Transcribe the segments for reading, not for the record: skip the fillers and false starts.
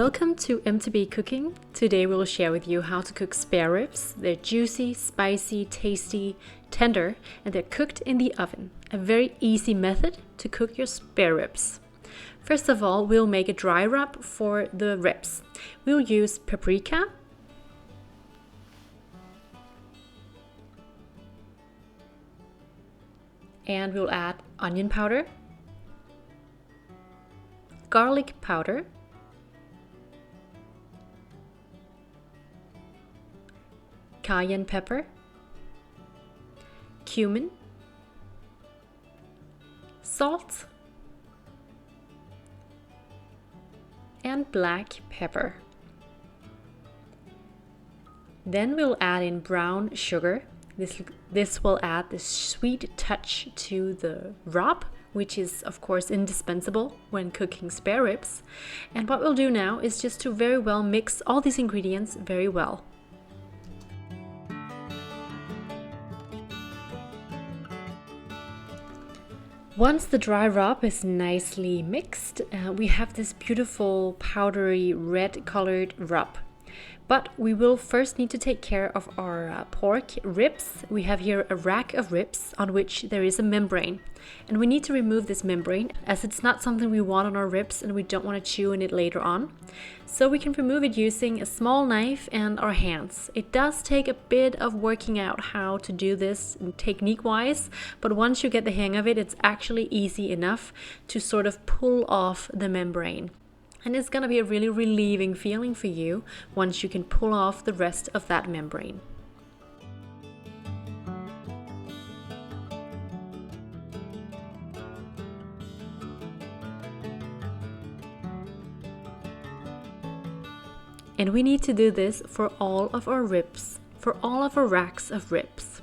Welcome to MTB Cooking. Today we'll share with you how to cook spare ribs. They're juicy, spicy, tasty, tender, and they're cooked in the oven. A very easy method to cook your spare ribs. First of all, we'll make a dry rub for the ribs. We'll use paprika, and we'll add onion powder, garlic powder, cayenne pepper, cumin, salt, and black pepper. Then we'll add in brown sugar. This will add this sweet touch to the rub, which is of course indispensable when cooking spare ribs. And what we'll do now is just to very well mix all these ingredients very well. Once the dry rub is nicely mixed, we have this beautiful powdery red colored rub. But we will first need to take care of our pork ribs. We have here a rack of ribs on which there is a membrane. And we need to remove this membrane as it's not something we want on our ribs and we don't want to chew on it later on. So we can remove it using a small knife and our hands. It does take a bit of working out how to do this technique-wise, but once you get the hang of it, it's actually easy enough to sort of pull off the membrane. And it's going to be a really relieving feeling for you once you can pull off the rest of that membrane. And we need to do this for all of our ribs, for all of our racks of ribs.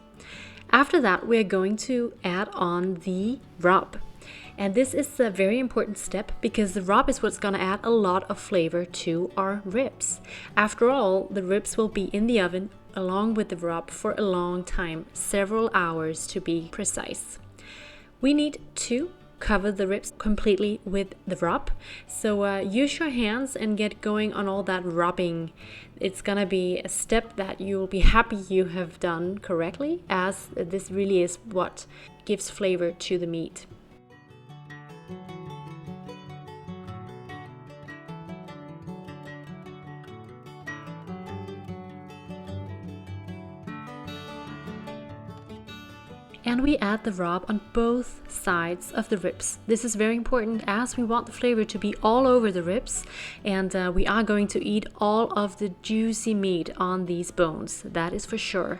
After that, we are going to add on the rub. And this is a very important step because the rub is what's going to add a lot of flavor to our ribs. After all, the ribs will be in the oven along with the rub for a long time, several hours to be precise. We need to cover the ribs completely with the rub. So use your hands and get going on all that rubbing. It's gonna be a step that you will be happy you have done correctly, as this really is what gives flavor to the meat. And we add the rub on both sides of the ribs. This is very important as we want the flavor to be all over the ribs, and we are going to eat all of the juicy meat on these bones, that is for sure.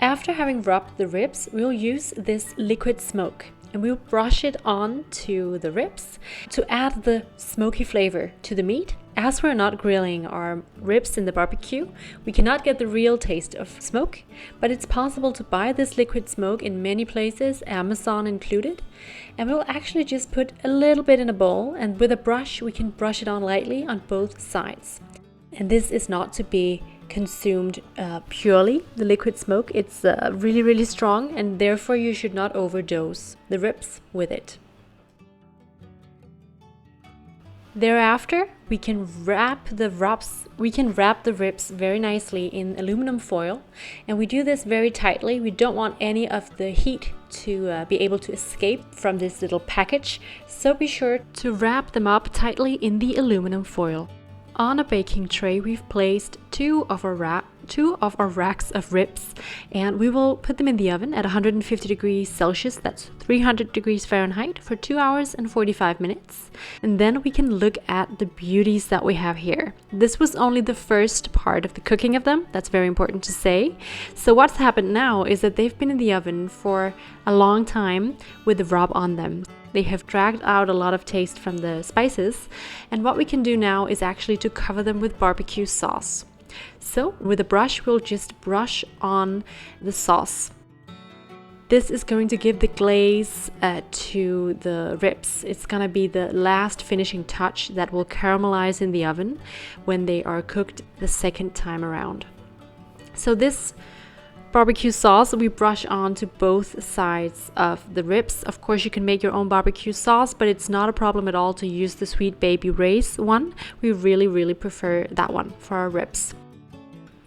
After having rubbed the ribs, we'll use this liquid smoke. And we'll brush it on to the ribs to add the smoky flavor to the meat. As we're not grilling our ribs in the barbecue, we cannot get the real taste of smoke, but it's possible to buy this liquid smoke in many places, Amazon included. And we'll actually just put a little bit in a bowl, and with a brush we can brush it on lightly on both sides. And this is not to be consumed purely, the liquid smoke. It's really strong, and therefore you should not overdose the ribs with it. Thereafter, we can wrap the ribs very nicely in aluminum foil, and we do this very tightly. We don't want any of the heat to be able to escape from this little package, so be sure to wrap them up tightly in the aluminum foil. On a baking tray, we've placed two of our racks of ribs, and we will put them in the oven at 150 degrees Celsius, that's 300 degrees Fahrenheit, for 2 hours and 45 minutes. And then we can look at the beauties that we have here. This was only the first part of the cooking of them, that's very important to say. So what's happened now is that they've been in the oven for a long time with the rub on them. They have dragged out a lot of taste from the spices, and what we can do now is actually to cover them with barbecue sauce. So with a brush, we'll just brush on the sauce. This is going to give the glaze to the ribs. It's going to be the last finishing touch that will caramelize in the oven when they are cooked the second time around. So this Barbecue sauce we brush on to both sides of the ribs. Of course, you can make your own barbecue sauce, but it's not a problem at all to use the Sweet Baby Ray's one. We really prefer that one for our ribs.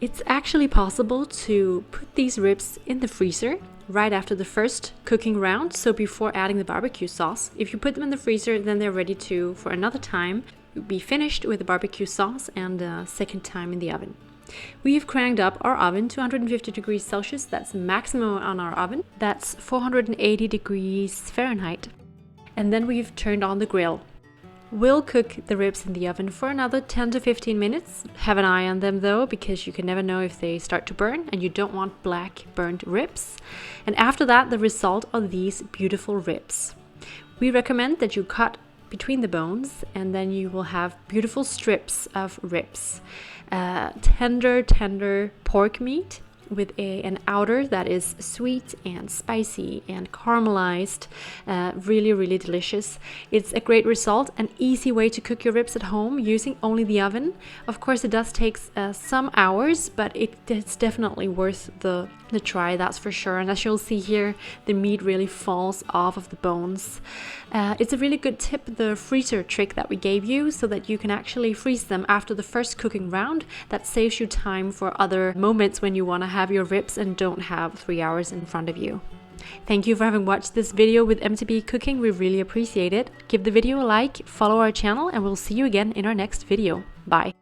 It's actually possible to put these ribs in the freezer right after the first cooking round, so before adding the barbecue sauce. If you put them in the freezer, then they're ready to, for another time, be finished with the barbecue sauce and a second time in the oven. We've cranked up our oven to 150 degrees Celsius. That's maximum on our oven. That's 480 degrees Fahrenheit. And then we've turned on the grill. We'll cook the ribs in the oven for another 10 to 15 minutes. Have an eye on them though, because you can never know if they start to burn, and you don't want black burnt ribs. And after that, the result are these beautiful ribs. We recommend that you cut between the bones, and then you will have beautiful strips of ribs. Tender pork meat with an outer that is sweet and spicy and caramelized. Really delicious. It's a great result, an easy way to cook your ribs at home using only the oven. Of course, it does take some hours, but it's definitely worth the try, that's for sure. And as you'll see here, the meat really falls off of the bones. It's a really good tip, the freezer trick that we gave you, so that you can actually freeze them after the first cooking round. That saves you time for other moments when you want to have your ribs and don't have 3 hours in front of you. Thank you for having watched this video with MTB Cooking. We really appreciate it. Give the video a like, follow our channel, and we'll see you again in our next video. Bye.